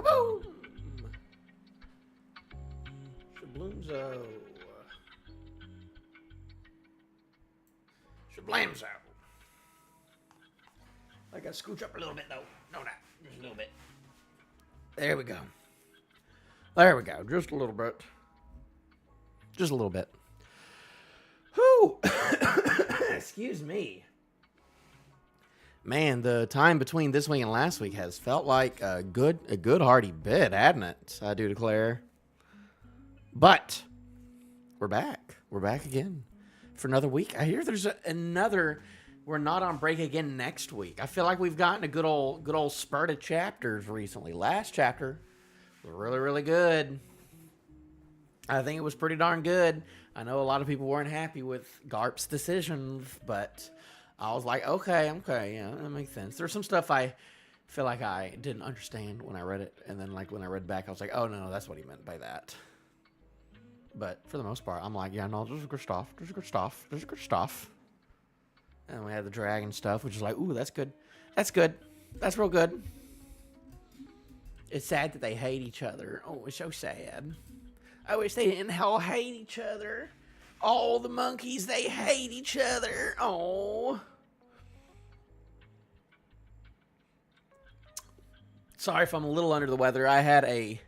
Kaboom! Shabloomzo. Shablamzo. I gotta scooch up a little bit though. No, not just a little bit. There we go. There we go. Just a little bit. Just a little bit. Whew. Excuse me. Man, the time between this week and last week has felt like a good hearty bit, hadn't it? I do declare. But we're back. We're back again for another week. I hear there's another. We're not on break again next week. I feel like we've gotten a good old spurt of chapters recently. Last chapter was really, really good. I think it was pretty darn good. I know a lot of people weren't happy with Garp's decisions, but I was like, okay, yeah, that makes sense. There's some stuff I feel like I didn't understand when I read it, and then like when I read back, I was like, oh no, that's what he meant by that. But for the most part, I'm like, yeah, no, this is good stuff. This is good stuff. This is good stuff. And we had the dragon stuff, which is like, ooh, that's good. That's good. That's real good. It's sad that they hate each other. Oh, it's so sad. I wish they didn't all hate each other. All the monkeys, they hate each other. Oh. Sorry if I'm a little under the weather. I had a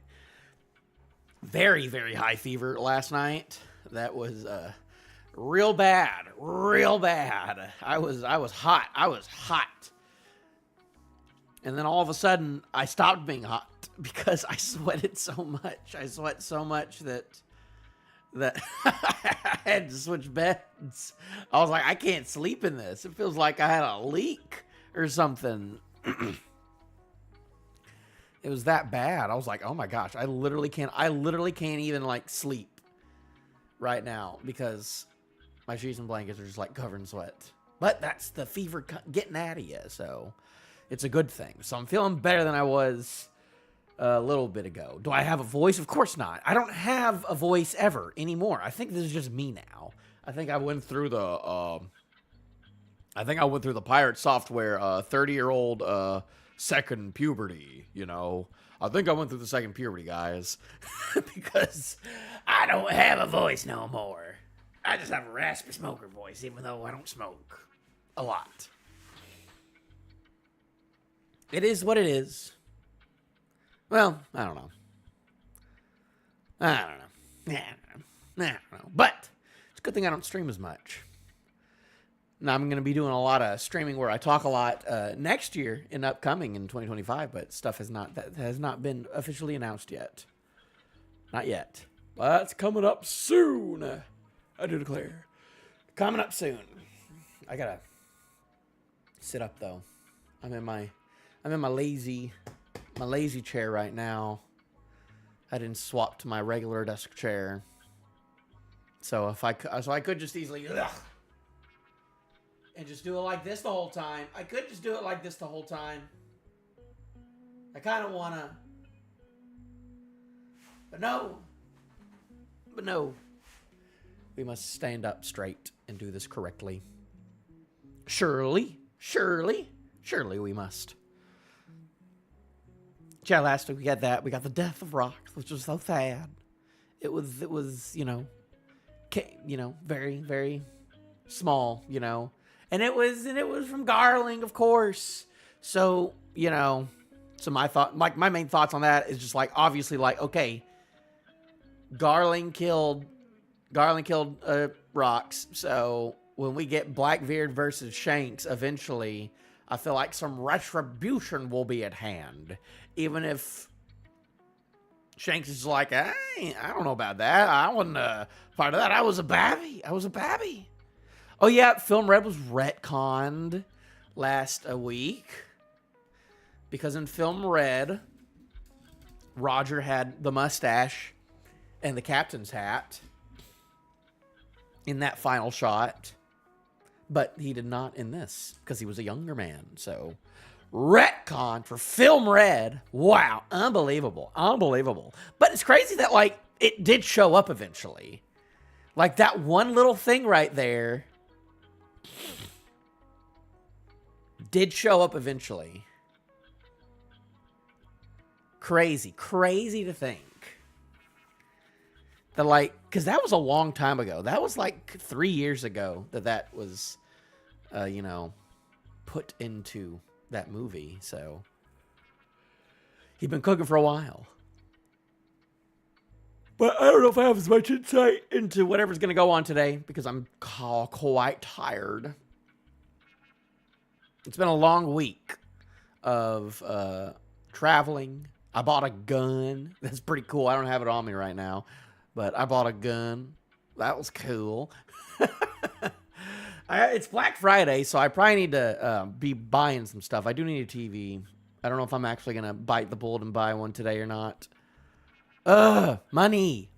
very, very high fever last night. That was real bad. Real bad. I was hot. I was hot. And then all of a sudden, I stopped being hot because I sweated so much. I sweat so much that I had to switch beds. I was like, I can't sleep in this. It feels like I had a leak or something. It was that bad. I was like, oh my gosh, I literally can't even like sleep right now because my sheets and blankets are just like covered in sweat. But that's the fever getting at you, so it's a good thing. So I'm feeling better than I was a little bit ago. Do I have a voice? Of course not. I don't have a voice ever anymore. I think this is just me now. I think I went through the pirate software 30-year-old second puberty, you know. I think I went through the second puberty, guys. Because I don't have a voice no more. I just have a raspy smoker voice, even though I don't smoke a lot. It is what it is. Well, I don't know. I don't know. But it's a good thing I don't stream as much. Now I'm going to be doing a lot of streaming where I talk a lot next year in 2025, but stuff has not been officially announced yet. Not yet. But it's coming up soon. I do declare. Coming up soon. I gotta sit up though. I'm in my lazy chair right now. I didn't swap to my regular desk chair. So I could just easily and just do it like this the whole time. I could just do it like this the whole time. I kind of wanna, but no. We must stand up straight and do this correctly. Surely we must. Yeah, last week we got that. We got the death of Rocks, which was so sad. It was, very, very small, and it was from Garling, of course. So, so my main thoughts on that is just like, obviously, like, okay, Garling killed Rocks. So when we get Blackbeard versus Shanks eventually, I feel like some retribution will be at hand. Even if Shanks is like, I don't know about that. I wasn't part of that. I was a babby. Oh yeah, Film Red was retconned last week. Because in Film Red, Roger had the mustache and the captain's hat in that final shot. But he did not in this, because he was a younger man. So, retcon for Film Red. Wow, unbelievable. But it's crazy that, like, it did show up eventually. Like, that one little thing right there did show up eventually. Crazy to think that, like, because that was a long time ago. That was like 3 years ago that was, you know, put into that movie. So he'd been cooking for a while. But I don't know if I have as much insight into whatever's going to go on today because I'm quite tired. It's been a long week of traveling. I bought a gun. That's pretty cool. I don't have it on me right now, but I bought a gun. That was cool. It's Black Friday, so I probably need to be buying some stuff. I do need a TV. I don't know if I'm actually going to bite the bullet and buy one today or not. Money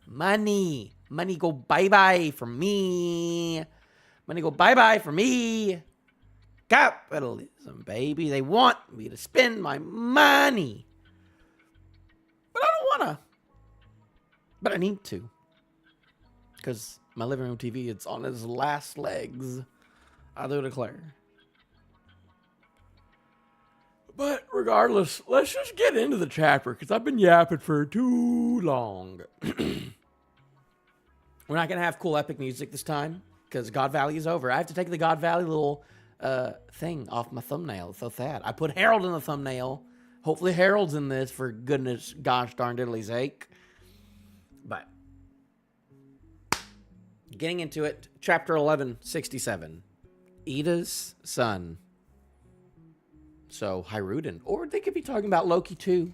go bye-bye for me. Money go bye-bye for me. Capitalism, baby. They want me to spend my money. But I don't want to. But I need to. Because my living room TV, it's on its last legs. I do declare. But regardless, let's just get into the chapter because I've been yapping for too long. We're not going to have cool epic music this time because God Valley is over. I have to take the God Valley little thing off my thumbnail. It's so sad. I put Harald in the thumbnail. Hopefully Harald's in this for goodness gosh darn diddly's sake. But getting into it, chapter 1167. Ida's son. So, Haruden. Or they could be talking about Loki, too.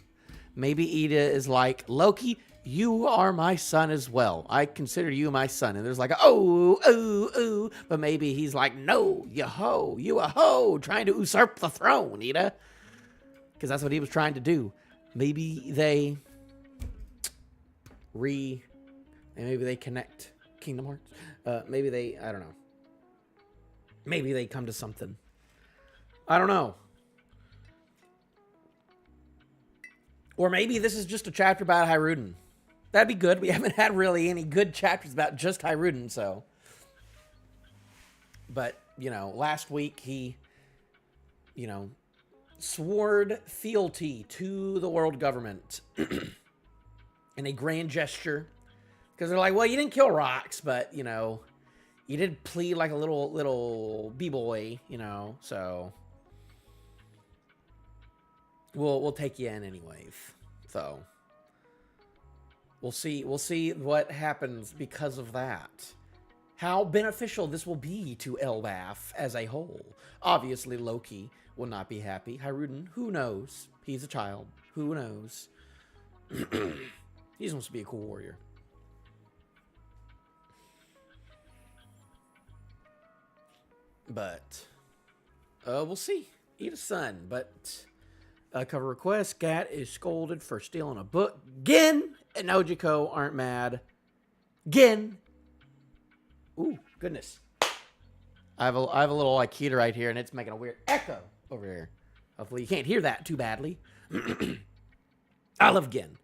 Maybe Ida is like, Loki, you are my son as well. I consider you my son. And there's like, oh. But maybe he's like, no, you a hoe, trying to usurp the throne, Ida. Because that's what he was trying to do. Maybe they maybe they connect Kingdom Hearts. Maybe they, I don't know. Maybe they come to something. I don't know. Or maybe this is just a chapter about Haruden. That'd be good. We haven't had really any good chapters about just Haruden, so. But, you know, last week he, you know, swore fealty to the world government in a grand gesture. Because they're like, well, you didn't kill Rox, but, you know, you did plead like a little b-boy, you know, so. We'll take you in anyways. So we'll see what happens because of that. How beneficial this will be to Elbaf as a whole. Obviously Loki will not be happy. Haruden, who knows? He's a child. Who knows? He just wants to be a cool warrior. But we'll see. Eat a son, but cover request. Gat is scolded for stealing a book. Gin and Nojiko aren't mad. Gin. Ooh, goodness. I have a little like heater right here, and it's making a weird echo over here. Hopefully you can't hear that too badly. I love Gin.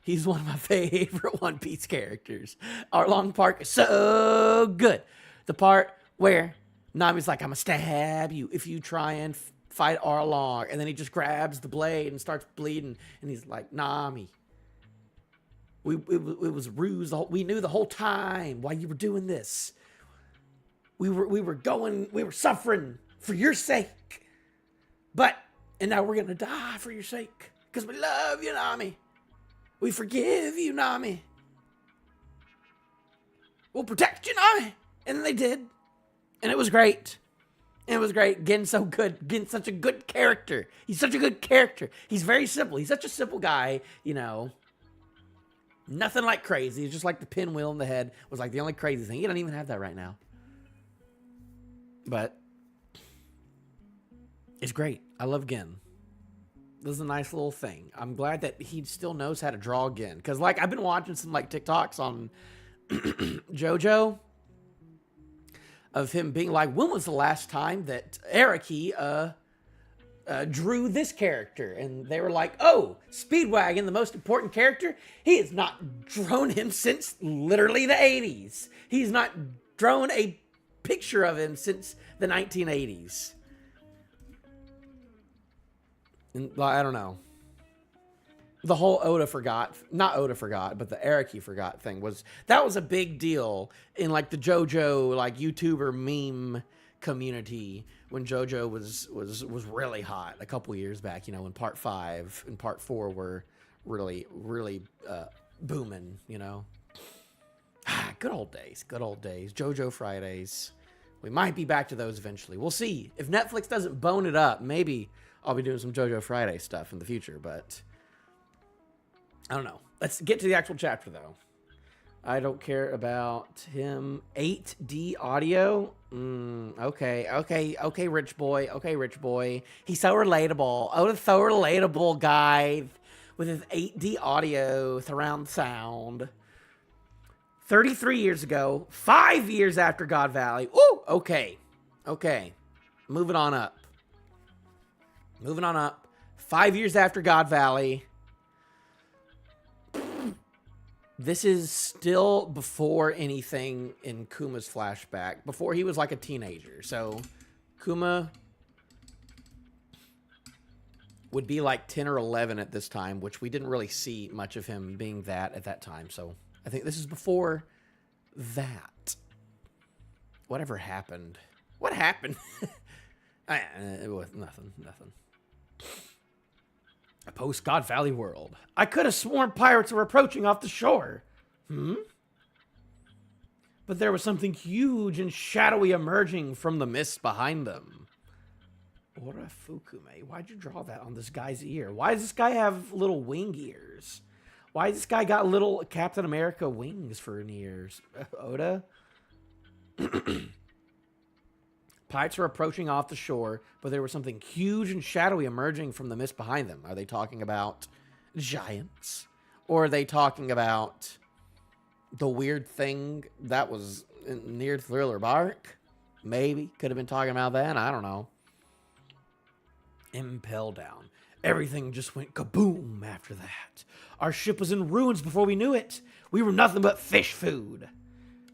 He's one of my favorite One Piece characters. Arlong Park is so good. The part where Nami's like, I'm going to stab you if you try and fight Arlong. And then he just grabs the blade and starts bleeding. And he's like, Nami, it was a ruse. We knew the whole time why you were doing this. We were suffering for your sake. And now we're going to die for your sake. Because we love you, Nami. We forgive you, Nami. We'll protect you, Nami. And then they did. And it was great. Gen's so good. Gen's such a good character. He's such a good character. He's very simple. He's such a simple guy, you know. Nothing like crazy. He's just like the pinwheel in the head was like the only crazy thing. He doesn't even have that right now. But it's great. I love Gen. This is a nice little thing. I'm glad that he still knows how to draw Gen. Because, like, I've been watching some, like, TikToks on JoJo of him being like, when was the last time that Araki drew this character? And they were like, oh, Speedwagon, the most important character, he has not drawn him since literally the 80s. He's not drawn a picture of him since the 1980s. And, I don't know. The whole not Oda forgot, but the Araki forgot thing that was a big deal in like the JoJo like YouTuber meme community when JoJo was really hot a couple years back. You know, when Part 5 and Part 4 were really booming. You know, good old days, good old days. JoJo Fridays. We might be back to those eventually. We'll see if Netflix doesn't bone it up. Maybe I'll be doing some JoJo Friday stuff in the future, but. I don't know. Let's get to the actual chapter, though. I don't care about him. 8D audio? Okay, rich boy. Okay, rich boy. He's so relatable. Oh, the so relatable guy with his 8D audio surround sound. 33 years ago, 5 years after God Valley. Ooh, okay. Moving on up. 5 years after God Valley. This is still before anything in Kuma's flashback, before he was like a teenager. So Kuma would be like 10 or 11 at this time, which we didn't really see much of him being that at that time. So I think this is before that. Whatever happened? What happened? It was nothing. A post-God Valley world. I could have sworn pirates were approaching off the shore. But there was something huge and shadowy emerging from the mist behind them. Ora Fukume. Why'd you draw that on this guy's ear? Why does this guy have little wing ears? Why does this guy got little Captain America wings for an ears? Oda? Pirates were approaching off the shore, but there was something huge and shadowy emerging from the mist behind them. Are they talking about giants? Or are they talking about the weird thing that was near Thriller Bark? Maybe. Could have been talking about that. I don't know. Impel down. Everything just went kaboom after that. Our ship was in ruins before we knew it. We were nothing but fish food.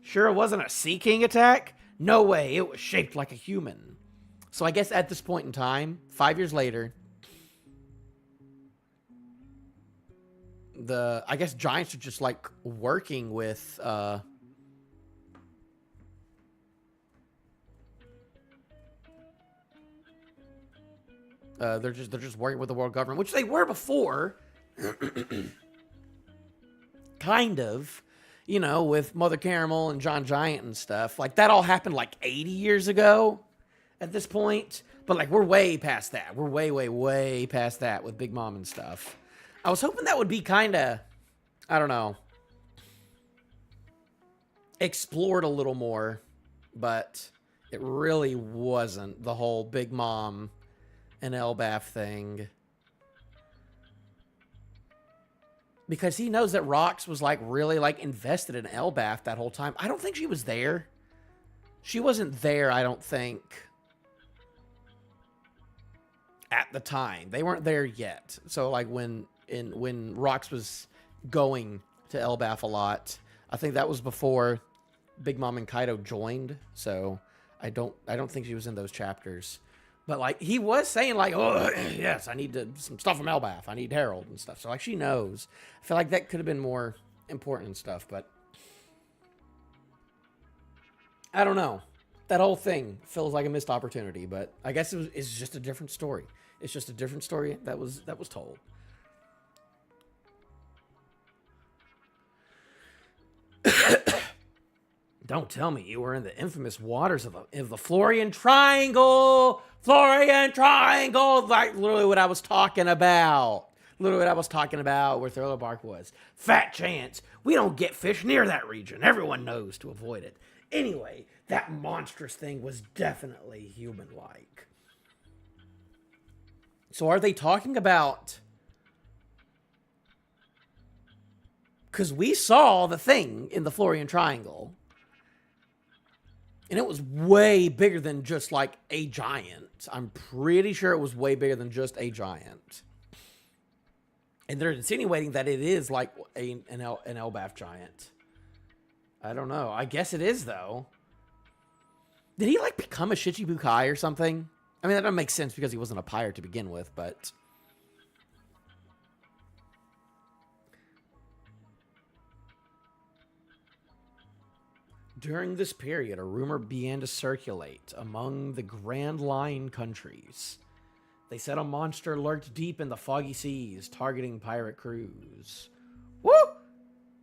Sure it wasn't a Sea King attack? No way, it was shaped like a human. So I guess at this point in time, 5 years later, I guess giants are just like working with they're just working with the world government, which they were before. Kind of. You know, with Mother Caramel and John Giant and stuff. Like, that all happened, like, 80 years ago at this point. But, like, we're way past that. We're way past that with Big Mom and stuff. I was hoping that would be kind of, I don't know, explored a little more. But it really wasn't, the whole Big Mom and Elbaph thing. Because he knows that Rox was, like, really, like, invested in Elbaph that whole time. I don't think she was there. She wasn't there, I don't think, at the time. They weren't there yet. So, like, when Rox was going to Elbaph a lot, I think that was before Big Mom and Kaido joined. So, I don't think she was in those chapters. But, like, he was saying, like, oh, yes, I need some stuff from Elbaph. I need Harald and stuff. So, like, she knows. I feel like that could have been more important and stuff, but I don't know. That whole thing feels like a missed opportunity, but I guess it's just a different story. It's just a different story that was told. Don't tell me you were in the infamous waters of the Florian Triangle. Florian Triangle. Like literally what I was talking about. Where Thriller Bark was. Fat chance. We don't get fish near that region. Everyone knows to avoid it. Anyway, that monstrous thing was definitely human-like. So are they talking about... Because we saw the thing in the Florian Triangle. And it was way bigger than just like a giant. I'm pretty sure it was way bigger than just a giant. And they're insinuating that it is like an Elbaph giant. I don't know. I guess it is, though. Did he like become a Shichibukai or something? I mean, that doesn't make sense because he wasn't a pirate to begin with, but... During this period, a rumor began to circulate among the Grand Line countries. They said a monster lurked deep in the foggy seas, targeting pirate crews. Woo!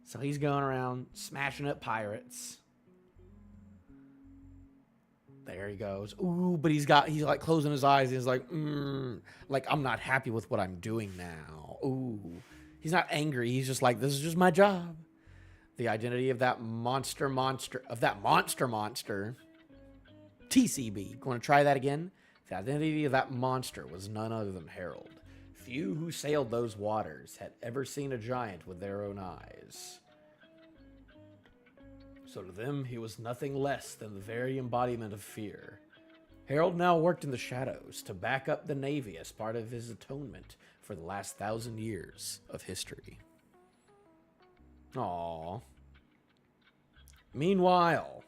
So he's going around smashing up pirates. There he goes. Ooh, but he's like closing his eyes. He's like, I'm not happy with what I'm doing now. Ooh. He's not angry. He's just like, this is just my job. The identity of that monster. TCB. Want to try that again? The identity of that monster was none other than Harald. Few who sailed those waters had ever seen a giant with their own eyes. So to them, he was nothing less than the very embodiment of fear. Harald now worked in the shadows to back up the Navy as part of his atonement for the last 1,000 years of history. Aww. Meanwhile,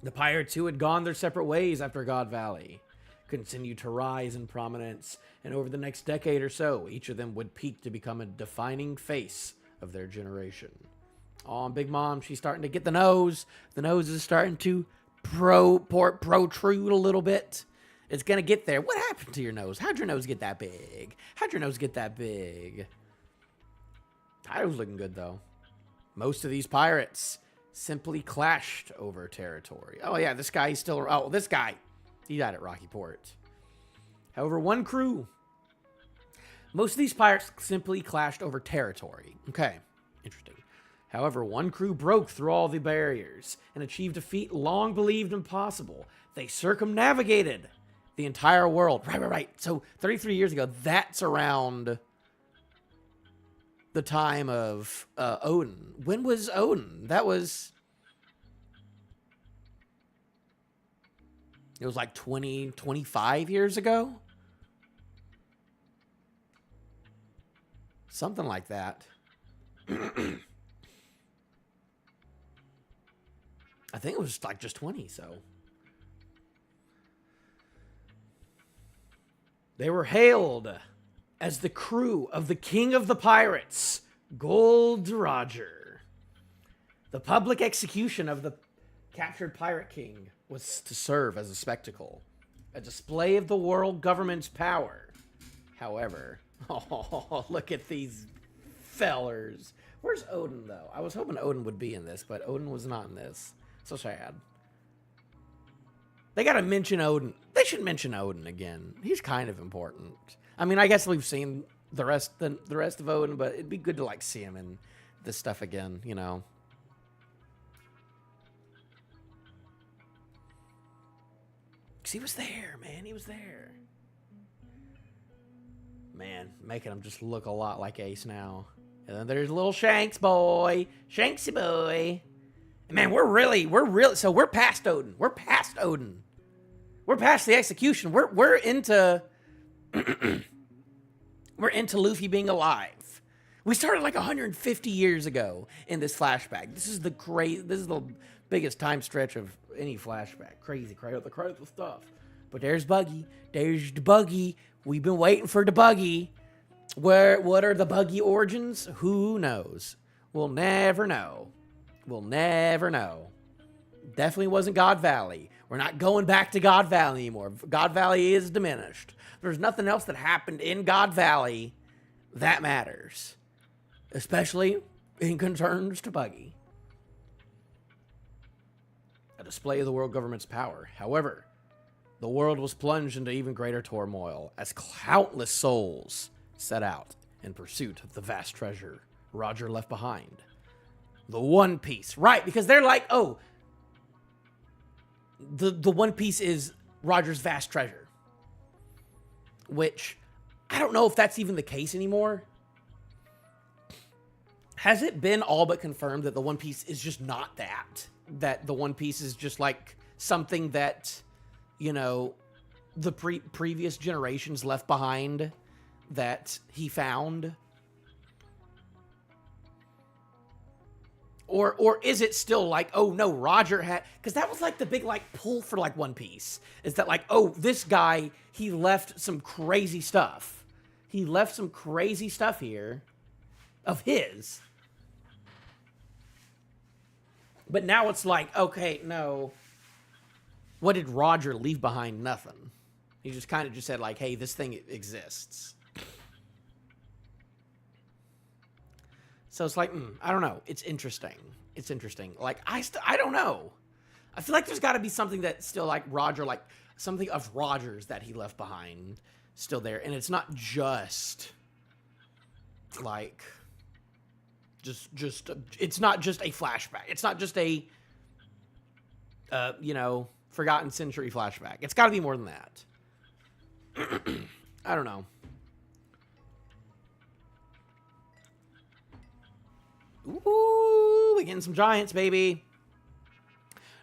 the pirates who had gone their separate ways after God Valley continued to rise in prominence, and over the next decade or so, each of them would peak to become a defining face of their generation. Oh, Big Mom, she's starting to get the nose. The nose is starting to protrude a little bit. It's going to get there. What happened to your nose? How'd your nose get that big? Tyler's looking good, though. Most of these pirates simply clashed over territory. Oh, yeah, this guy is still... Oh, this guy. He died at Rocky Port. However, one crew... Most of these pirates simply clashed over territory. Okay, interesting. However, one crew broke through all the barriers and achieved a feat long believed impossible. They circumnavigated the entire world. Right. So 33 years ago, that's around the time of Odin. When was Odin? It was like 25 years ago? Something like that. I think it was like just 20, so. They were hailed as the crew of the King of the Pirates, Gold Roger. The public execution of the captured Pirate King was to serve as a spectacle, a display of the world government's power. However, oh, look at these fellers. Where's Odin, though? I was hoping Odin would be in this, but Odin was not in this. So sad. They gotta mention Odin. They should mention Odin again. He's kind of important. I mean, I guess we've seen the rest of Odin, but it'd be good to like see him in this stuff again, you know. Cause he was there, man. He was there. Man, making him just look a lot like Ace now. And then there's little Shanks boy, Shanksy boy. Man, so we're past Odin. We're past the execution. We're into we're into Luffy being alive. We started like 150 years ago in this flashback. This is the biggest time stretch of any flashback. Crazy stuff. But there's Buggy. There's the Buggy. We've been waiting for the Buggy. What are the Buggy origins? Who knows? We'll never know. Definitely wasn't God Valley. We're not going back to God Valley anymore. God Valley is diminished. There's nothing else that happened in God Valley that matters. Especially in concerns to Buggy. A display of the world government's power. However, the world was plunged into even greater turmoil as countless souls set out in pursuit of the vast treasure Roger left behind. The One Piece. Right, because they're like, oh, the One Piece is Roger's vast treasure. Which, I don't know if that's even the case anymore. Has it been all but confirmed that the One Piece is just not that? That the One Piece is just like something that, you know, the previous generations left behind that he found? Or is it still like, oh no, Roger had, because that was like the big like pull for like One Piece, is that like, oh, this guy, he left some crazy stuff. He left some crazy stuff here of his. But now it's like, okay, no. What did Roger leave behind? Nothing. He just kind of just said like, hey, this thing exists. So it's like, I don't know. It's interesting. It's interesting. Like, I don't know. I feel like there's got to be something that's still like Roger, like something of Roger's that he left behind still there. And it's not just like, it's not just a flashback. It's not just a, Forgotten Century flashback. It's got to be more than that. I don't know. Ooh, we getting some giants, baby.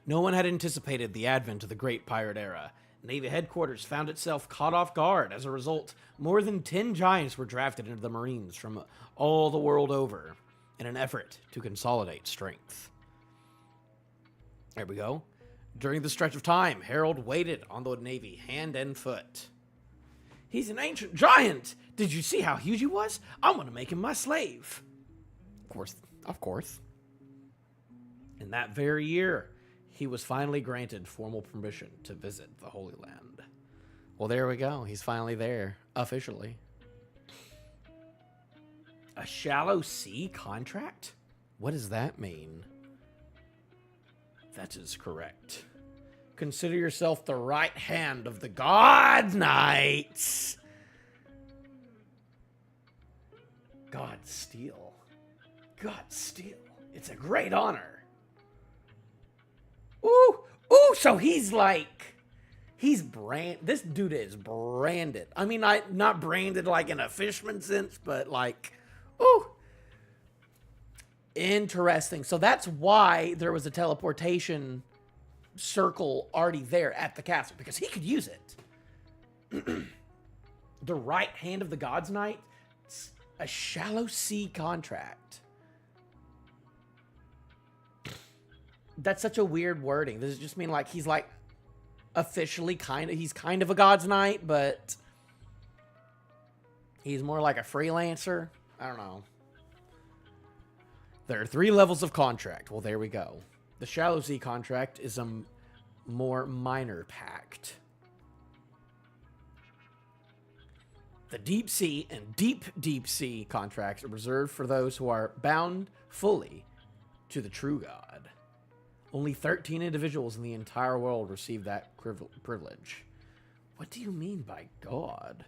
No one had anticipated the advent of the Great Pirate Era. Navy headquarters found itself caught off guard. As a result, more than 10 giants were drafted into the Marines from all the world over in an effort to consolidate strength. There we go. During the stretch of time, Harald waited on the Navy hand and foot. He's an ancient giant. Did you see how huge he was? I'm going to make him my slave. Of course. In that very year, he was finally granted formal permission to visit the Holy Land. Well, there we go. He's finally there, officially. A shallow sea contract? What does that mean? That is correct. Consider yourself the right hand of the God Knights. God Steel. It's a great honor. Ooh, so he's like, this dude is branded. I mean, not branded like in a fishman sense, but like, ooh. Interesting. So that's why there was a teleportation circle already there at the castle, because he could use it. The right hand of the God's Knight, a shallow sea contract. That's such a weird wording. Does it just mean like he's like officially he's kind of a God's Knight, but he's more like a freelancer? I don't know. There are 3 levels of contract. Well, there we go. The shallow sea contract is a more minor pact. The deep sea and deep sea contracts are reserved for those who are bound fully to the true God. Only 13 individuals in the entire world receive that privilege. What do you mean by God?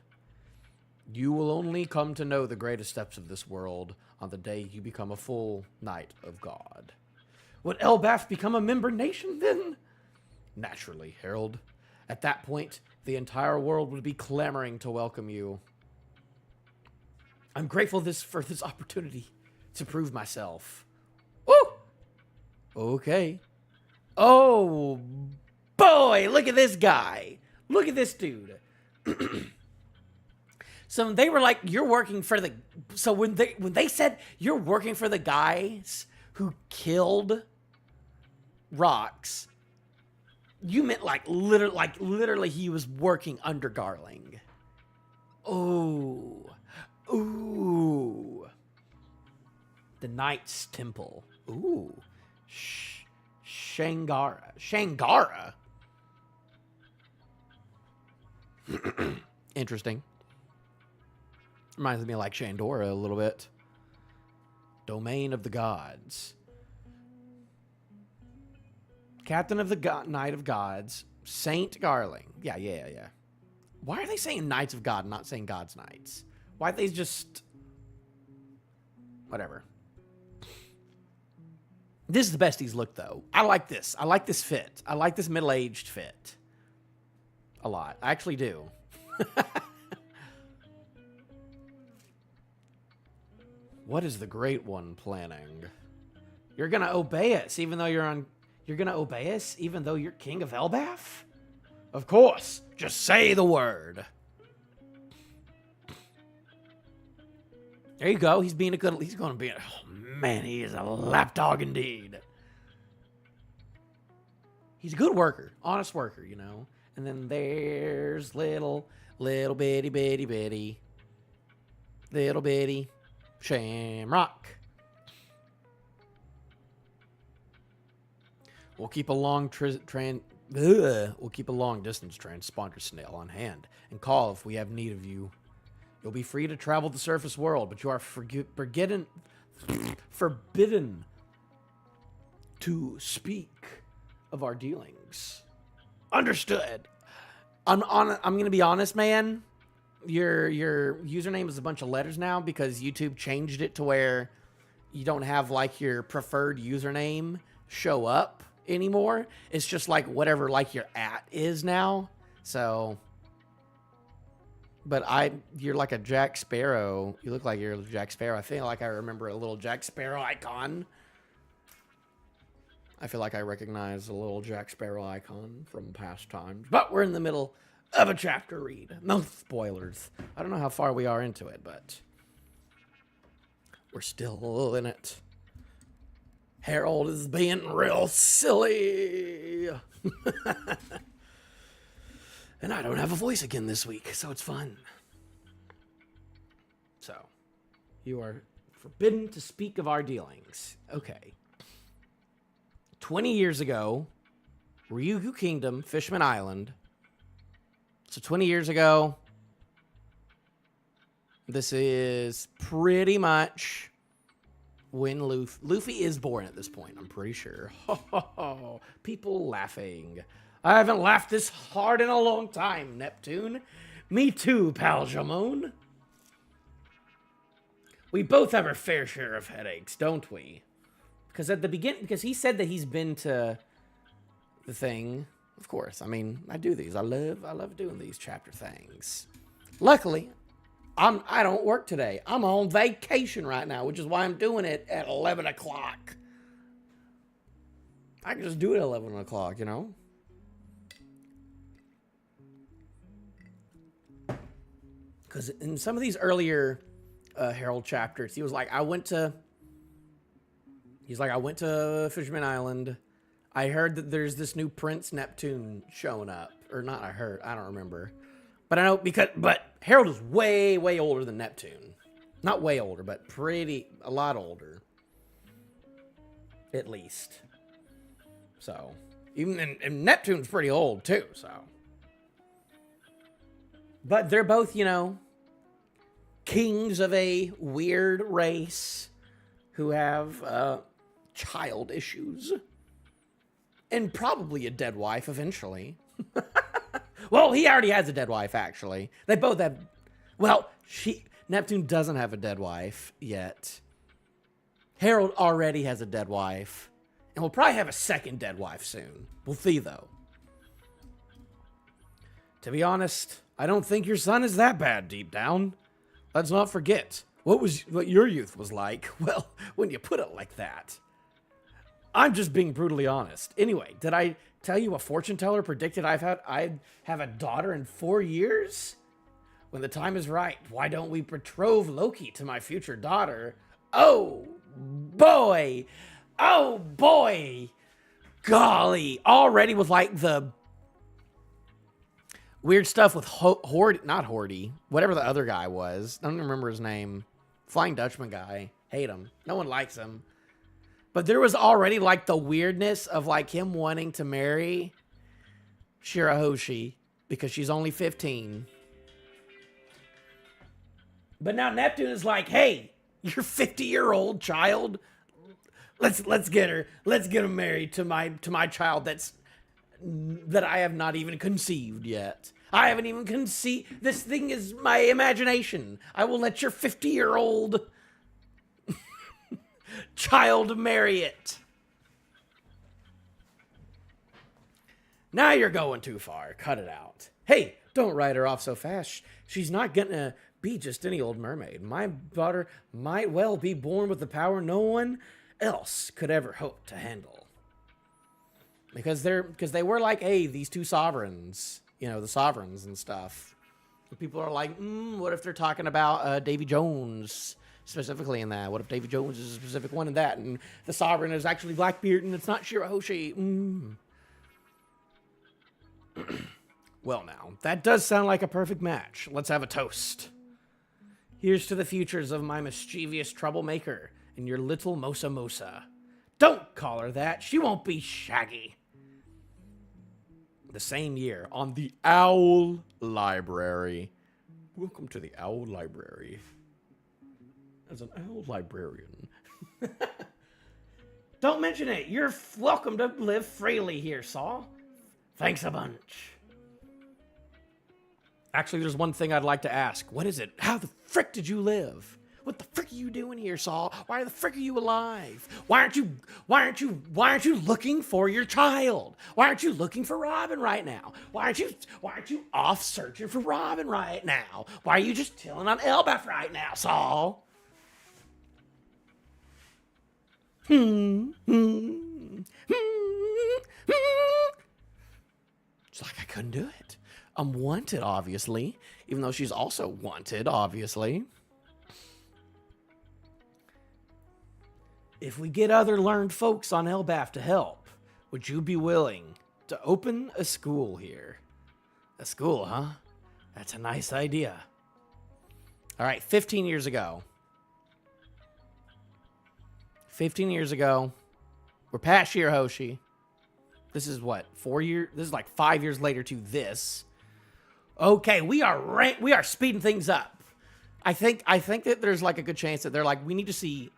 You will only come to know the greatest steps of this world on the day you become a full Knight of God. Would Elbaf become a member nation then? Naturally, Harald. At that point, the entire world would be clamoring to welcome you. I'm grateful for this opportunity to prove myself. Woo! Okay. Oh, boy, look at this guy. Look at this dude. So they were like, you're working for the... So when they said you're working for the guys who killed Rox, you meant like literally he was working under Garling. Ooh. The Knight's Temple. Ooh. Shangara. Interesting. Reminds me of like Shandora a little bit. Domain of the Gods. Captain of the Knight of Gods. Saint Garling. Yeah. Why are they saying Knights of God and not saying God's Knights? Why they just... Whatever. This is the best he's looked, though. I like this. I like this fit. I like this middle-aged fit. A lot. I actually do. What is the Great One planning? You're gonna obey us, even though you're gonna obey us, even though you're King of Elbaf? Of course. Just say the word. There you go. He's gonna be oh man, he is a lapdog indeed. He's a good worker, honest worker, you know. And then there's little bitty Shamrock. We'll keep a long distance transponder snail on hand and call if we have need of you. You'll be free to travel the surface world, but you are forbidden to speak of our dealings. Understood. I'm gonna be honest, man. Your username is a bunch of letters now because YouTube changed it to where you don't have like your preferred username show up anymore. It's just like whatever like your @ is now. So, but you're like a Jack Sparrow. You look like you're a Jack Sparrow. I feel like I remember a little Jack Sparrow icon. I feel like I recognize a little Jack Sparrow icon from past times. But we're in the middle of a chapter read. No spoilers. I don't know how far we are into it, but we're still in it. Harald is being real silly. And I don't have a voice again this week, so it's fun. So, you are forbidden to speak of our dealings. Okay. 20 years ago, Ryukyu Kingdom, Fishman Island. So 20 years ago, this is pretty much when Luffy is born at this point, I'm pretty sure. People laughing. I haven't laughed this hard in a long time, Neptune. Me too, pal Jamon. We both have our fair share of headaches, don't we? Because at the beginning, because he said that he's been to the thing. Of course, I mean, I do these. I love doing these chapter things. Luckily, I don't work today. I'm on vacation right now, which is why I'm doing it at 11 o'clock. I can just do it at 11 o'clock, you know? Because in some of these earlier Harald chapters, he was like, I went to Fisherman Island. I heard that there's this new Prince Neptune showing up. Or not I heard, I don't remember. But I know but Harald is way, way older than Neptune. Not way older, but a lot older. At least. So, and Neptune's pretty old too, so. But they're both, you know, kings of a weird race who have child issues. And probably a dead wife eventually. Well, he already has a dead wife, actually. They both have... Well, Neptune doesn't have a dead wife yet. Harald already has a dead wife. And will probably have a second dead wife soon. We'll see, though. To be honest, I don't think your son is that bad deep down. Let's not forget what your youth was like. Well, when you put it like that. I'm just being brutally honest. Anyway, did I tell you a fortune teller predicted I'd have a daughter in 4 years? When the time is right, why don't we betroth Loki to my future daughter? Oh, boy. Oh, boy. Golly. Already with, like, the weird stuff with not Hordy, whatever the other guy was. I don't remember his name. Flying Dutchman guy. Hate him. No one likes him. But there was already, like, the weirdness of, like, him wanting to marry Shirahoshi because she's only 15. But now Neptune is like, hey, you're 50-year-old child. Let's get her. Let's get him married to my child that I have not even conceived yet. I haven't even conceived. This thing is my imagination. I will let your 50-year-old... child marry it. Now you're going too far. Cut it out. Hey, don't write her off so fast. She's not gonna be just any old mermaid. My daughter might well be born with the power no one else could ever hope to handle. Because they were like, hey, these two sovereigns, you know, the sovereigns and stuff. And people are like, what if they're talking about Davy Jones? Specifically in that. What if Davy Jones is a specific one in that? And the sovereign is actually Blackbeard and it's not Shirahoshi. Well, now, that does sound like a perfect match. Let's have a toast. Here's to the futures of my mischievous troublemaker and your little Mosa Mosa. Don't call her that. She won't be Shaggy. The same year, on the Owl Library. Welcome to the Owl Library. As an owl librarian. Don't mention it. You're welcome to live freely here, Saul. Thanks a bunch. Actually, there's one thing I'd like to ask. What is it? How the frick did you live? What the frick are you doing here, Saul? Why the frick are you alive? Why aren't you looking for your child? Why aren't you looking for Robin right now? Why aren't you off searching for Robin right now? Why are you just chilling on Elbaf right now, Saul? It's like I couldn't do it. I'm wanted, obviously, even though she's also wanted, obviously. If we get other learned folks on Elbaf to help, would you be willing to open a school here? A school, huh? That's a nice idea. All right, 15 years ago. 15 years ago. We're past Shirahoshi. This is what, 4 years? This is like 5 years later to this. Okay, we are speeding things up. I think that there's like a good chance that they're like, we need to see.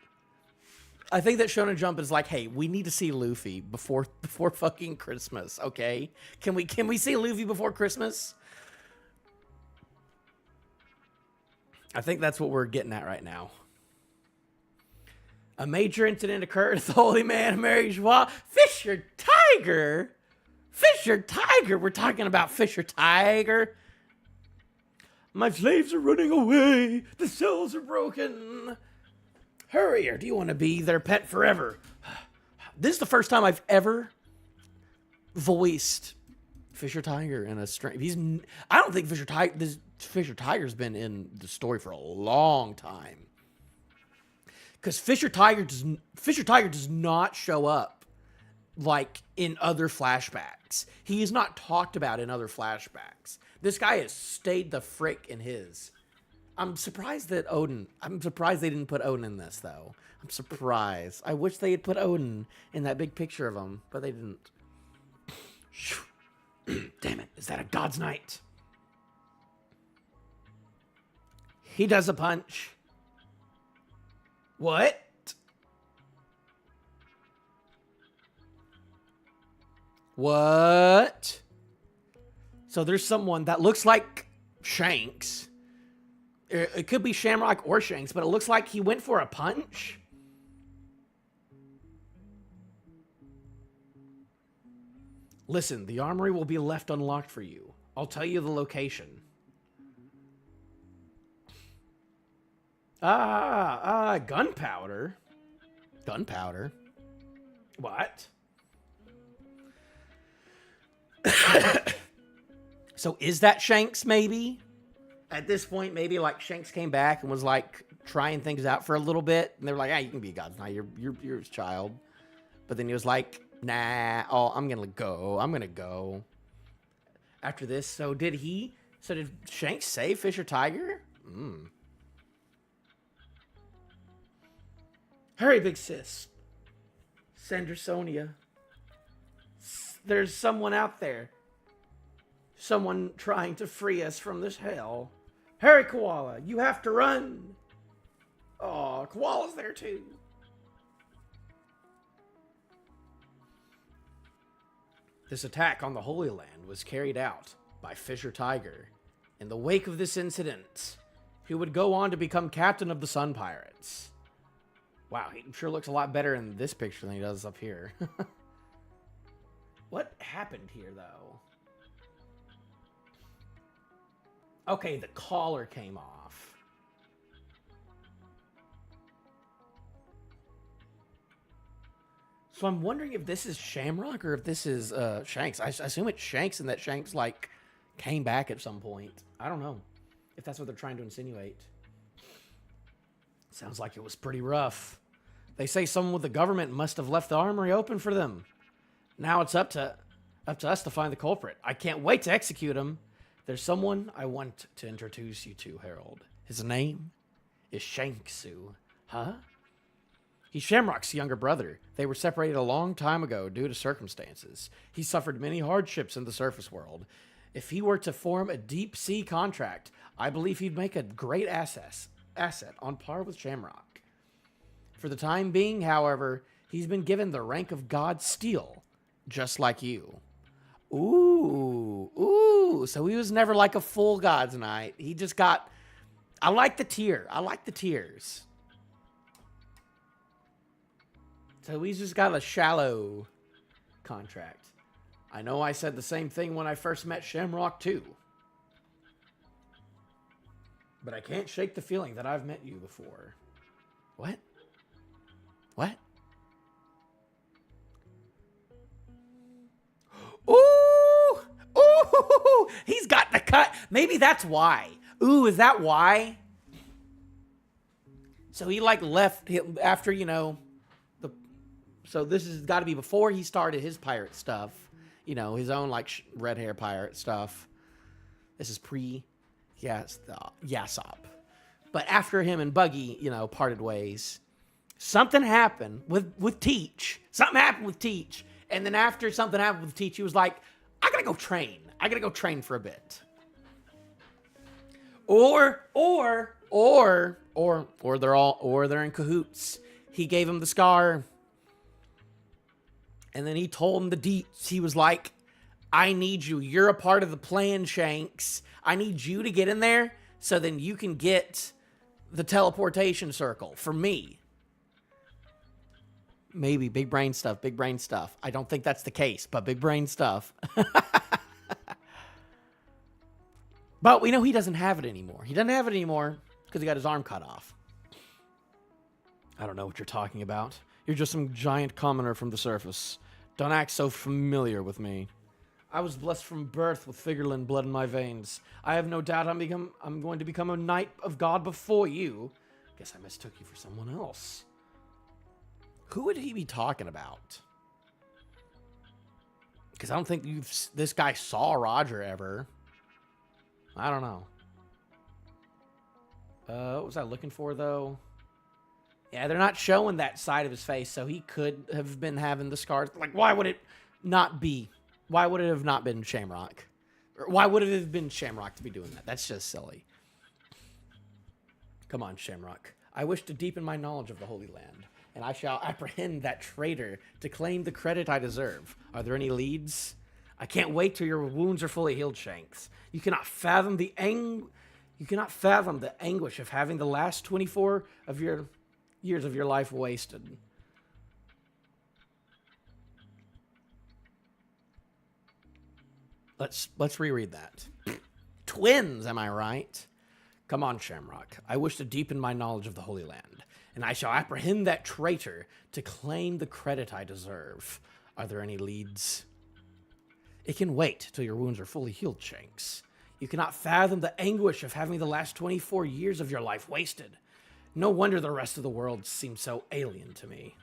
I think that Shonen Jump is like, hey, we need to see Luffy before fucking Christmas, okay? Can we see Luffy before Christmas? I think that's what we're getting at right now. A major incident occurred at the Holy Man of Mary Joie. Fisher Tiger? Fisher Tiger? We're talking about Fisher Tiger? My slaves are running away. The cells are broken. Hurry, or do you want to be their pet forever? This is the first time I've ever voiced Fisher Tiger in a string. I don't think Fisher Tiger's been in the story for a long time. Because Fisher Tiger does not show up like in other flashbacks. He is not talked about in other flashbacks. This guy has stayed the frick in his. I'm surprised they didn't put Odin in this, though. I'm surprised. I wish they had put Odin in that big picture of him, but they didn't. Damn it. Is that a God's Night? He does a punch. What? What? So there's someone that looks like Shanks. It could be Shamrock or Shanks, but it looks like he went for a punch. Listen, the armory will be left unlocked for you. I'll tell you the location. Gunpowder. Gunpowder? What? So is that Shanks, maybe? At this point, maybe like Shanks came back and was like trying things out for a little bit. And they were like, you can be God's Knight. You're his child. But then he was like, nah, I'm going to go. After this, so did Shanks save Fisher Tiger? Hurry, big sis. Send her Sonia. There's someone out there. Someone trying to free us from this hell. Hurry, Koala. You have to run. Oh, Koala's there too. This attack on the Holy Land was carried out by Fisher Tiger. In the wake of this incident, he would go on to become captain of the Sun Pirates. Wow, he sure looks a lot better in this picture than he does up here. What happened here, though? Okay, the collar came off. So I'm wondering if this is Shamrock or if this is Shanks. I assume it's Shanks and that Shanks, like, came back at some point. I don't know if that's what they're trying to insinuate. Sounds like it was pretty rough. They say someone with the government must have left the armory open for them. Now it's up to us to find the culprit. I can't wait to execute him. There's someone I want to introduce you to, Harald. His name is Shanksu. Huh? He's Shamrock's younger brother. They were separated a long time ago due to circumstances. He suffered many hardships in the surface world. If he were to form a deep sea contract, I believe he'd make a great asset on par with Shamrock. For the time being, however, he's been given the rank of God Steel, just like you. Ooh. So he was never like a full God's Knight. He just got... I like the tier. I like the tiers. So he's just got a shallow contract. I know I said the same thing when I first met Shamrock too. But I can't shake the feeling that I've met you before. What? What? Ooh! Ooh! He's got the cut. Maybe that's why. Ooh, is that why? So he like left after, you know, so this has got to be before he started his pirate stuff. You know, his own like red hair pirate stuff. This is Yasop. But after him and Buggy, you know, parted ways, something happened with Teach. Something happened with Teach. And then after something happened with Teach, he was like, I gotta go train. I gotta go train for a bit. Or they're in cahoots. He gave him the scar. And then he told him the deets. He was like, I need you. You're a part of the plan, Shanks. I need you to get in there so then you can get the teleportation circle for me. Maybe big brain stuff. I don't think that's the case, but big brain stuff. But we know he doesn't have it anymore. He doesn't have it anymore because he got his arm cut off. I don't know what you're talking about. You're just some giant commoner from the surface. Don't act so familiar with me. I was blessed from birth with Figurlin blood in my veins. I have no doubt I'm going to become a knight of God before you. Guess I mistook you for someone else. Who would he be talking about? Because I don't think this guy saw Roger ever. I don't know. What was I looking for, though? Yeah, they're not showing that side of his face, so he could have been having the scars. Like, why would it not be? Why would it have not been Shamrock? Or why would it have been Shamrock to be doing that? That's just silly. Come on, Shamrock. I wish to deepen my knowledge of the Holy Land, and I shall apprehend that traitor to claim the credit I deserve. Are there any leads? I can't wait till your wounds are fully healed, Shanks. You cannot fathom the anguish of having the last 24 of your years of your life wasted. Let's reread that. Twins, am I right? Come on, Shamrock. I wish to deepen my knowledge of the Holy Land, and I shall apprehend that traitor to claim the credit I deserve. Are there any leads? It can wait till your wounds are fully healed, Shanks. You cannot fathom the anguish of having the last 24 years of your life wasted. No wonder the rest of the world seems so alien to me.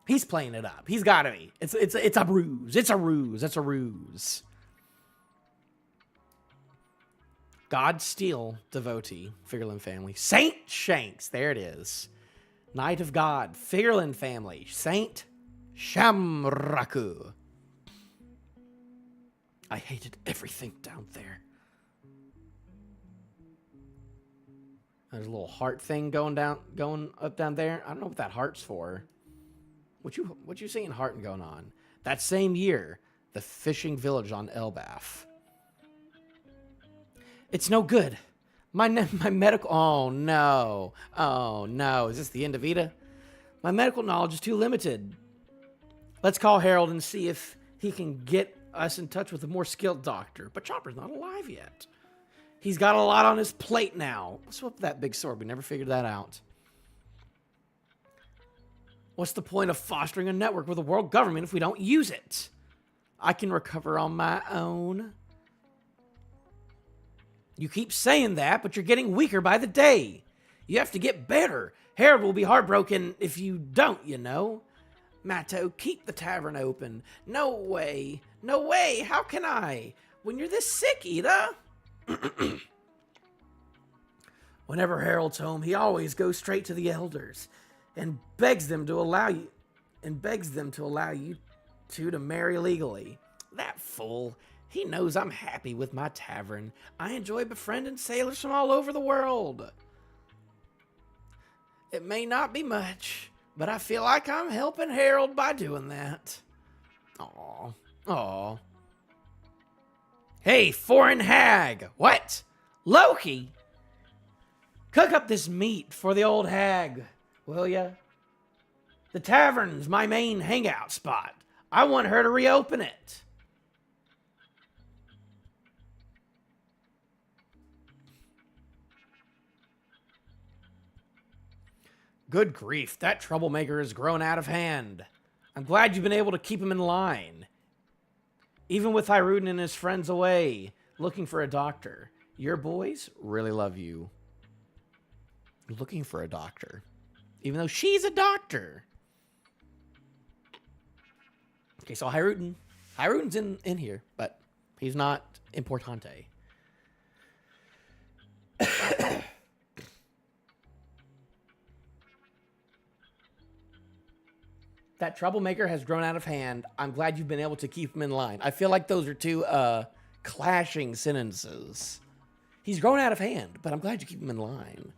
He's playing it up. He's got to be. It's a ruse. It's a ruse. It's a ruse. God Steel devotee, Figurlin family. Saint Shanks. There it is. Knight of God, Figurlin family. Saint Shamraku. I hated everything down there. There's a little heart thing going up down there. I don't know what that heart's for. What you seeing heart going on? That same year, the fishing village on Elbaf. It's no good. My medical... Oh, no. Oh, no. Is this the end of Ida? My medical knowledge is too limited. Let's call Harald and see if he can get us in touch with a more skilled doctor. But Chopper's not alive yet. He's got a lot on his plate now. What's up with that big sword? We never figured that out. What's the point of fostering a network with the world government if we don't use it? I can recover on my own. You keep saying that, but you're getting weaker by the day. You have to get better. Harald will be heartbroken if you don't, you know. Matto, keep the tavern open. No way. No way. How can I? When you're this sick, Ida. Whenever Harald's home, he always goes straight to the elders. and begs them to allow you two to marry legally. That fool. He knows I'm happy with my tavern. I enjoy befriending sailors from all over the world. It may not be much, but I feel like I'm helping Harald by doing that. Aw. Aw. Hey, foreign hag. What? Loki? Cook up this meat for the old hag, will ya? The tavern's my main hangout spot. I want her to reopen it. Good grief, that troublemaker has grown out of hand. I'm glad you've been able to keep him in line. Even with Harald and his friends away, looking for a doctor. Your boys really love you. Looking for a doctor. Even though she's a doctor. Okay, so Harald's in here, but he's not importante. That troublemaker has grown out of hand. I'm glad you've been able to keep him in line. I feel like those are two clashing sentences. He's grown out of hand, but I'm glad you keep him in line.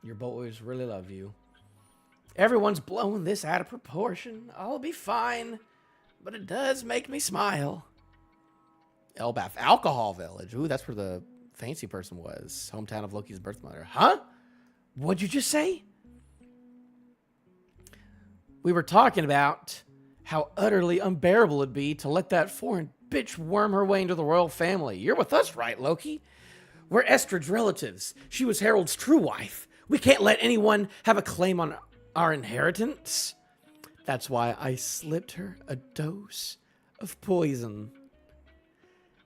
Your boys really love you. Everyone's blowing this out of proportion. I'll be fine, but it does make me smile. Elbaf, Alcohol Village. Ooh, that's where the fancy person was. Hometown of Loki's birth mother. Huh? What'd you just say? We were talking about how utterly unbearable it'd be to let that foreign bitch worm her way into the royal family. You're with us, right, Loki? We're Estrid's relatives. She was Harald's true wife. We can't let anyone have a claim on our inheritance. That's why I slipped her a dose of poison.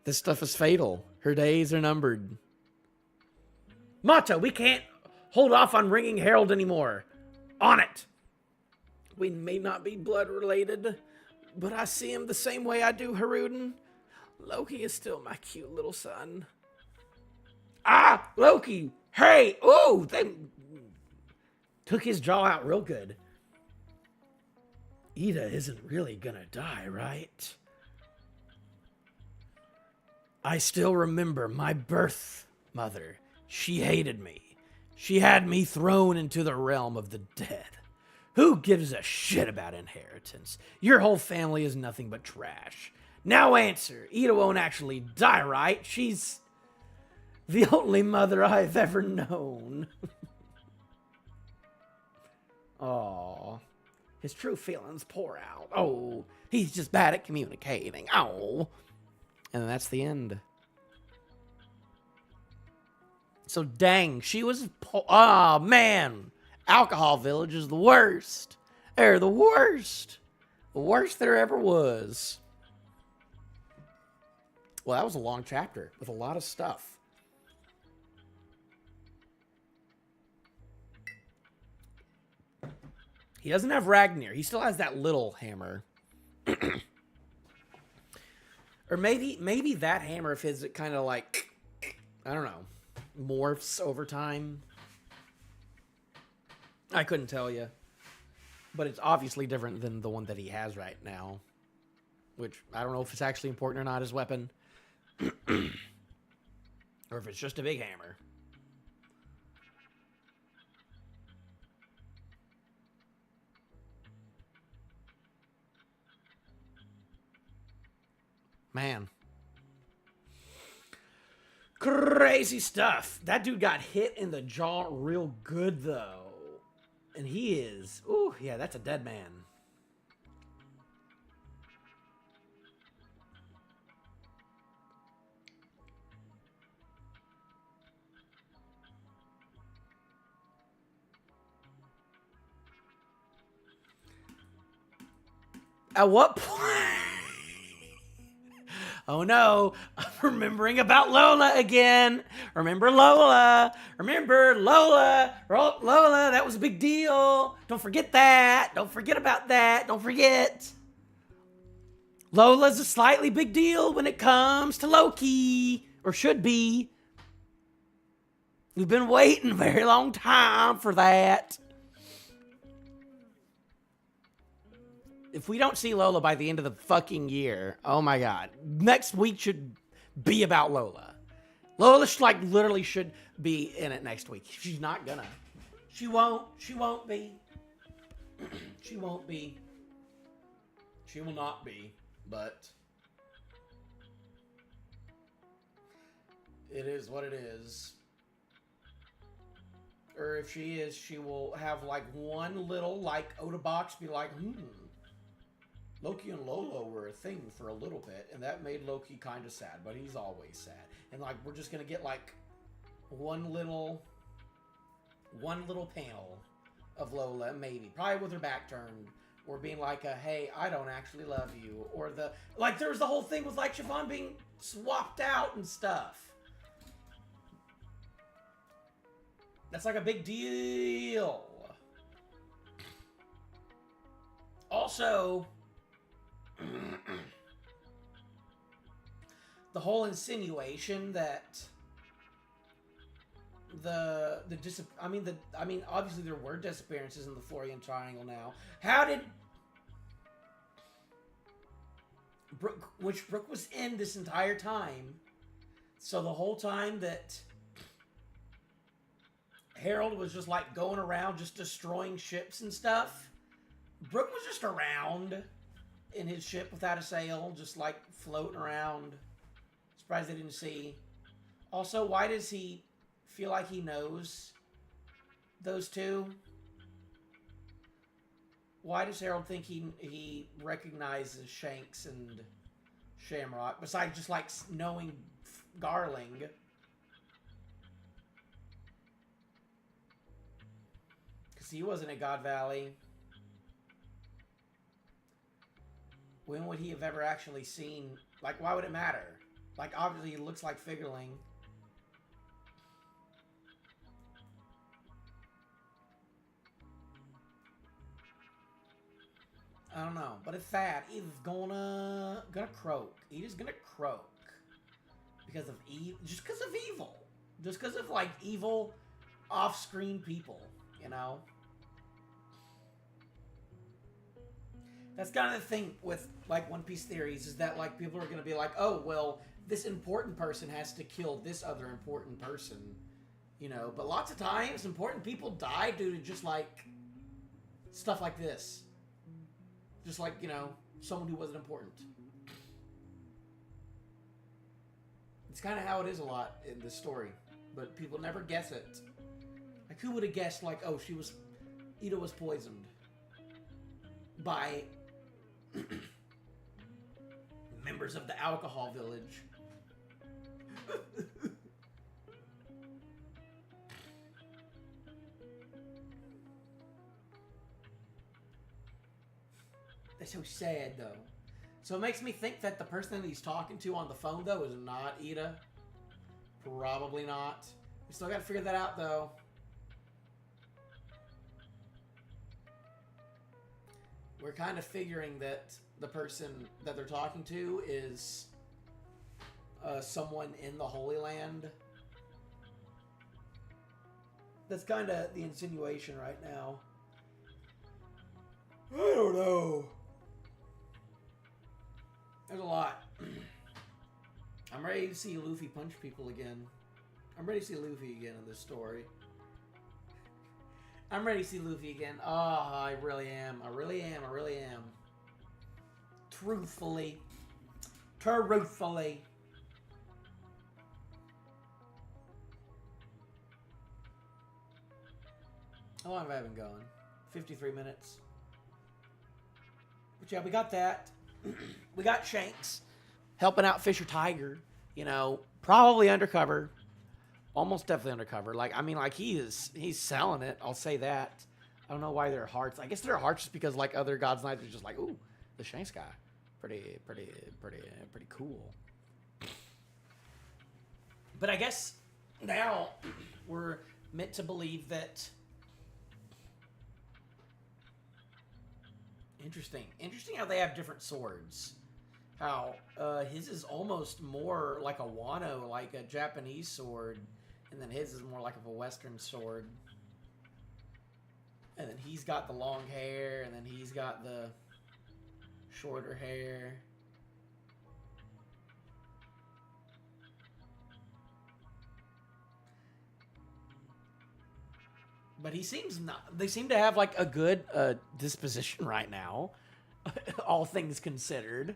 This stuff is fatal. Her days are numbered. Mata, we can't hold off on ringing Harald anymore. On it. We may not be blood related, but I see him the same way I do Haruden. Loki is still my cute little son. Ah, Loki! Hey! Ooh! They took his jaw out real good. Ida isn't really gonna die, right? I still remember my birth mother. She hated me. She had me thrown into the realm of the dead. Who gives a shit about inheritance? Your whole family is nothing but trash. Now answer. Ida won't actually die, right? She's the only mother I've ever known. Aw. His true feelings pour out. Oh, he's just bad at communicating. Oh. And then that's the end. So dang, she was... Oh, man. Alcohol Village is the worst. They're the worst. The worst there ever was. Well, that was a long chapter with a lot of stuff. He doesn't have Ragnar. He still has that little hammer. Or maybe that hammer of his, it kind of like, I don't know, morphs over time. I couldn't tell you. But it's obviously different than the one that he has right now. Which, I don't know if it's actually important or not, his weapon. Or if it's just a big hammer. Man. Crazy stuff. That dude got hit in the jaw real good, though. And he is... Ooh, yeah, that's a dead man. At what point... Oh no, I'm remembering about Lola again. Remember Lola. Remember Lola. Lola, that was a big deal. Don't forget that. Don't forget about that. Don't forget. Lola's a slightly big deal when it comes to Loki. Or should be. We've been waiting a very long time for that. If we don't see Lola by the end of the fucking year, oh my god. Next week should be about Lola. Lola literally should be in it next week. She's not gonna. She won't be. She won't be. She will not be, but it is what it is. Or if she is, she will have like one little like Oda box be like, Loki and Lola were a thing for a little bit, and that made Loki kind of sad, but he's always sad. And like we're just gonna get like one little panel of Lola, maybe, probably with her back turned, or being like hey, I don't actually love you, or there was the whole thing with like Chiffon being swapped out and stuff. That's like a big deal. Also, the whole insinuation that obviously there were disappearances in the Florian Triangle now. How did Brooke was in this entire time? So the whole time that Harald was just like going around just destroying ships and stuff, Brooke was just around in his ship without a sail, just like floating around. Surprised they didn't see. Also, why does he feel like he knows those two? Why does Harald think he recognizes Shanks and Shamrock, besides just like knowing Garling? Because he wasn't at God Valley. When would he have ever actually seen... Like, why would it matter? Like, obviously he looks like Figurling. I don't know. But if that is gonna croak. He is gonna croak. Because of just because of evil. Just because of, like, evil off-screen people, you know? That's kind of the thing with, like, One Piece theories, is that, like, people are going to be like, oh, well, this important person has to kill this other important person, you know? But lots of times, important people die due to just, like, stuff like this. Just like, you know, someone who wasn't important. It's kind of how it is a lot in this story. But people never guess it. Like, who would have guessed, like, oh, Ida was poisoned by... members of the alcohol village. That's so sad, though. So it makes me think that the person that he's talking to on the phone, though, is not Ida. Probably not. We still got to figure that out, though. We're kind of figuring that the person that they're talking to is someone in the Holy Land. That's kind of the insinuation right now. I don't know. There's a lot. I'm ready to see Luffy punch people again. I'm ready to see Luffy again in this story. I'm ready to see Luffy again. Oh, I really am. I really am. I really am. Truthfully. Truthfully. How long have I been going? 53 minutes. But yeah, we got that. We got Shanks helping out Fisher Tiger. You know, probably undercover. Almost definitely undercover. Like, I mean, like, he's selling it. I'll say that. I don't know why they're hearts. I guess they're hearts just because, like, other God's Knights are just like, ooh, the Shanks guy. Pretty cool. But I guess now we're meant to believe that... Interesting how they have different swords. How his is almost more like a Wano, like a Japanese sword, And then his is more like of a Western sword. And then he's got the long hair, and then he's got the shorter hair. But he seems not. They seem to have like a good disposition right now, all things considered.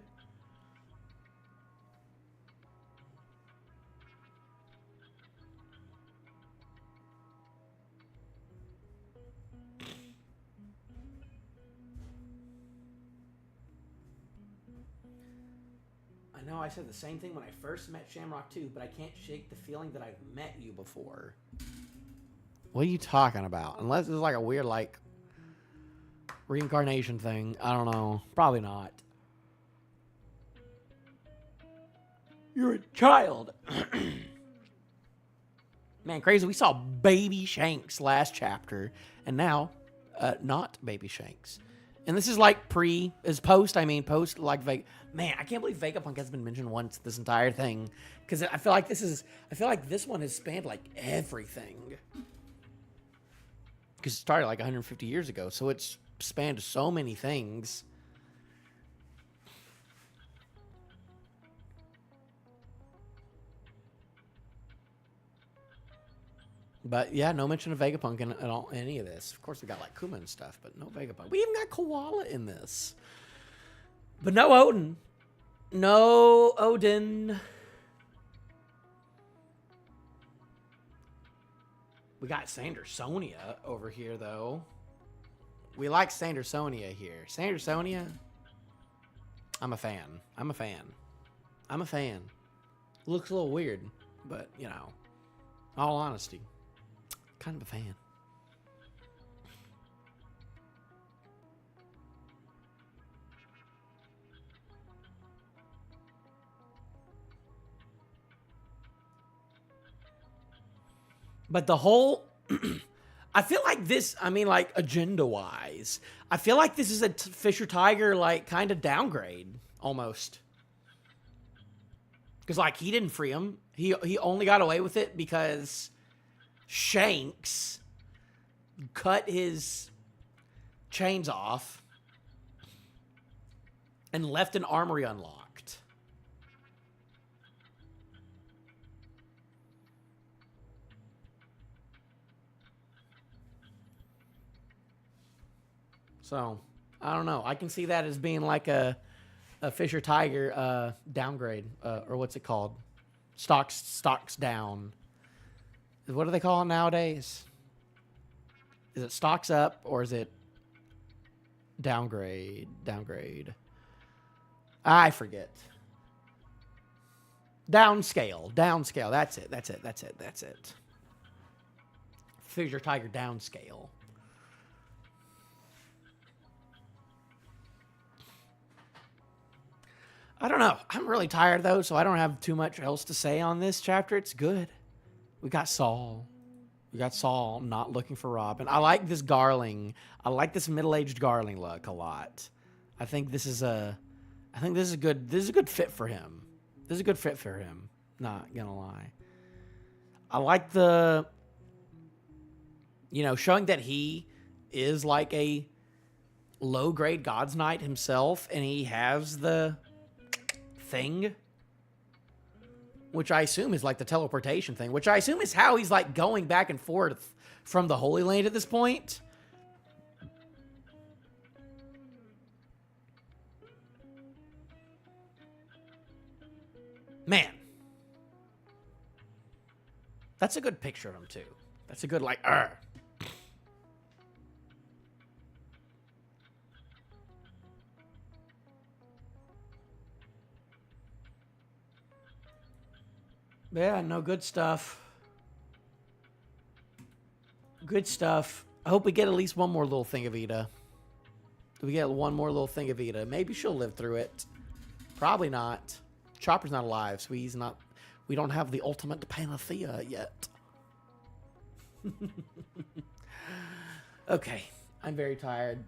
I know I said the same thing when I first met Shamrock too, but I can't shake the feeling that I've met you before. What are you talking about? Unless it's like a weird, like, reincarnation thing. I don't know. Probably not. You're a child. Man, crazy. We saw Baby Shanks last chapter, and now, not Baby Shanks. And this is like post, like, man, I can't believe Vegapunk hasn't been mentioned once this entire thing. Because I feel like this one has spanned, like, everything. Because it started like 150 years ago, so it's spanned so many things. But yeah, no mention of Vegapunk in any of this. Of course, we got like Kuma and stuff, but no Vegapunk. We even got Koala in this. But no Odin. No Odin. We got Sandersonia over here, though. We like Sandersonia here. Sandersonia, I'm a fan. I'm a fan. I'm a fan. Looks a little weird, but, you know, in all honesty, kind of a fan. But the whole, I feel like this, I mean, like, agenda-wise, I feel like this is a Fisher Tiger, like, kind of downgrade, almost. Because, like, he didn't free him. He only got away with it because Shanks cut his chains off and left an armory unlocked. So, I don't know. I can see that as being like a Fisher Tiger downgrade, or what's it called? Stocks down. What do they call it nowadays? Is it stocks up or is it downgrade? Downgrade. I forget. Downscale. Downscale. That's it. Fisher Tiger downscale. I don't know. I'm really tired, though, so I don't have too much else to say on this chapter. It's good. We got Saul. We got Saul not looking for Robin. I like this Garling. I like this middle-aged Garling look a lot. I think this is a good fit for him. This is a good fit for him. Not gonna lie. I like the, showing that he is like a low-grade God's Knight himself, and he has the thing, which I assume is like the teleportation thing, which I assume is how he's like going back and forth from the Holy Land at this point. Man, that's a good picture of him too. That's a good like Yeah, no, good stuff. Good stuff. I hope we get at least one more little thing of Ida. Do we get one more little thing of Ida? Maybe she'll live through it. Probably not. Chopper's not alive, so he's not. We don't have the ultimate panacea yet. Okay, I'm very tired.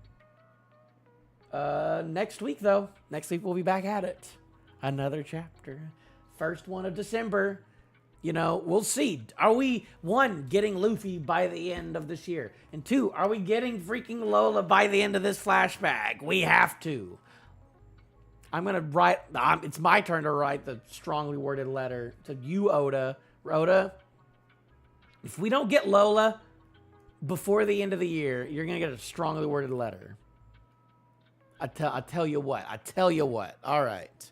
Next week, though. Next week, we'll be back at it. Another chapter. First one of December. You know, we'll see. Are we, one, getting Luffy by the end of this year? And two, are we getting freaking Lola by the end of this flashback? We have to. I'm going to write, it's my turn to write the strongly worded letter to you, Oda. Oda, if we don't get Lola before the end of the year, you're going to get a strongly worded letter. I tell you what. All right.